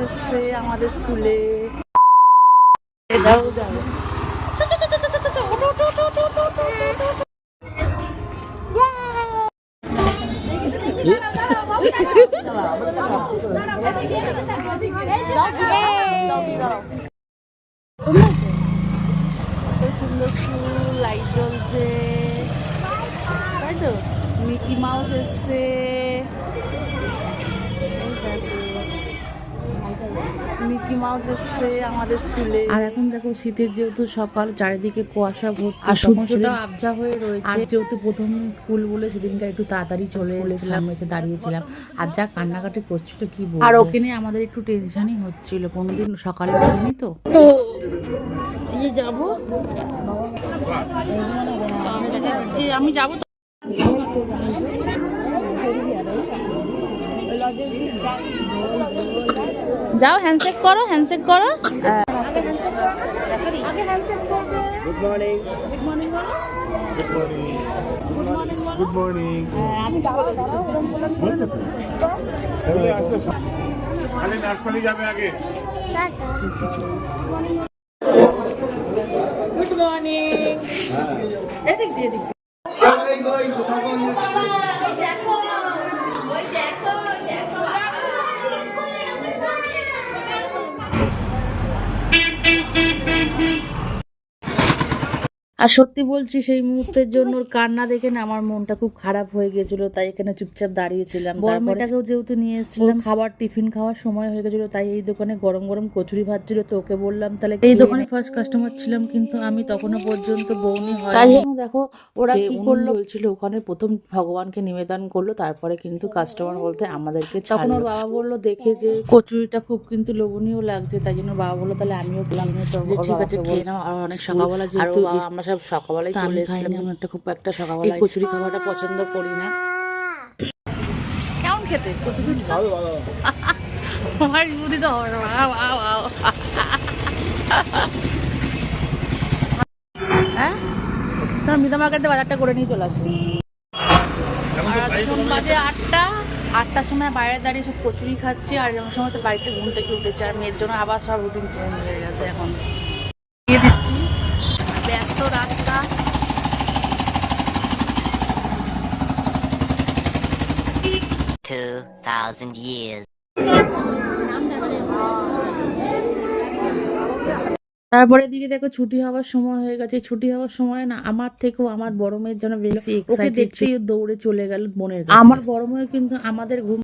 এসছে আমাদের স্কুলে। এটাও যাবে। কত সুন্দর স্কুল, লাইট জ্বলছে, তাই তো। মিকি মাউস এসছে, মিকি মাউস এসছে আমাদের স্কুলে। আর এখন দেখো শীতের যেহেতু সকাল, চারিদিকে কুয়াশা ভর্তি, আর সূর্যটা আবজা হয়ে রয়েছে। আর যেহেতু প্রথম দিন স্কুল বলে সেদিনটা একটু তাড়াতাড়ি চলে এসেছিলাম, এসে দাঁড়িয়েছিলাম। আর যা কান্নাকাটি করছিল কি বলবো। আর ওকে নিয়ে আমাদের একটু টেনশনই হচ্ছিল, কোনোদিন সকালে উঠিনি তো এই যাবো, আমি যাবো তো। যাও হ্যান্ডশেক করো, হ্যান্ডশেক করো। Good morning. গুড মর্নিং বলো। Good morning. গুড মর্নিং বলো। Good morning. খালি নার্সারি যাবে আগে। Good morning. এদিক দিয়ে এদিক। আর সত্যি বলছি, সেই মুহূর্তের জন্য ওর কান্না দেখে না আমার মনটা খুব খারাপ হয়ে গেছিল, তাই এখানে চুপচাপ দাঁড়িয়েছিলাম। বড় মেয়েটাকেও যেহেতু নিয়ে এসেছিলাম, খাবার টিফিন খাওয়ার সময় হয়ে গেছিল, তাই এই দোকানে গরম গরম কচুরি ভাত ছিল, তো ওকে বললাম তাহলে এই দোকানে ফার্স্ট কাস্টমার ছিলাম, কিন্তু আমি তখনও পর্যন্ত বউনি হয়। তাই দেখো ওরা কি করলো, বলছিল ওখানে প্রথম ভগবানকে নিবেদন করলো, তারপরে কিন্তু কাস্টমার বলতে আমাদেরকে। তখন ওর বাবা বললো দেখে যে কচুরিটা খুব কিন্তু লোভনীয় লাগছে, তাই জন্য বাবা বললো তাহলে আমিও কিনে তো ঠিক আছে খেয়ে নাও। আর অনেক সকালবেলা যেহেতু আমরা সব সকালবেলায় চলে এসেছিলাম, একটা খুব একটা সকালবেলা এই কচুরি খাওয়াটা পছন্দ করি না। কেমন খেতে কচুরি? আমার বুদ্ধি তো হবে না। হ্যাঁ, তাহলে মিতা মার্কেটে বাজারটা করে নিয়ে চলে আসি। আর এখন বাজে 8টার সময় বাইরে দাঁড়িয়ে সব কচুরি খাচ্ছি, আর এমন সময় তো বাড়িতে ঘুম থেকে উঠেছে, আর মেয়ের জন্য আবার সব রুটিন চেঞ্জ হয়ে গেছে। এখন দিয়ে দিচ্ছি, ব্যস্ত রাস্তা। years. তারপরে দিকে দেখো ছুটি হওয়ার সময় হয়ে গেছে। ছুটি হওয়ার সময় না আমার থেকেও আমার বড় মেয়ের জন্য বেশি এক্সাইটেড, দেখতেই দৌড়ে চলে গেল বোনের কাছে। আমার বড় মেয়ে কিন্তু আমাদের ঘুম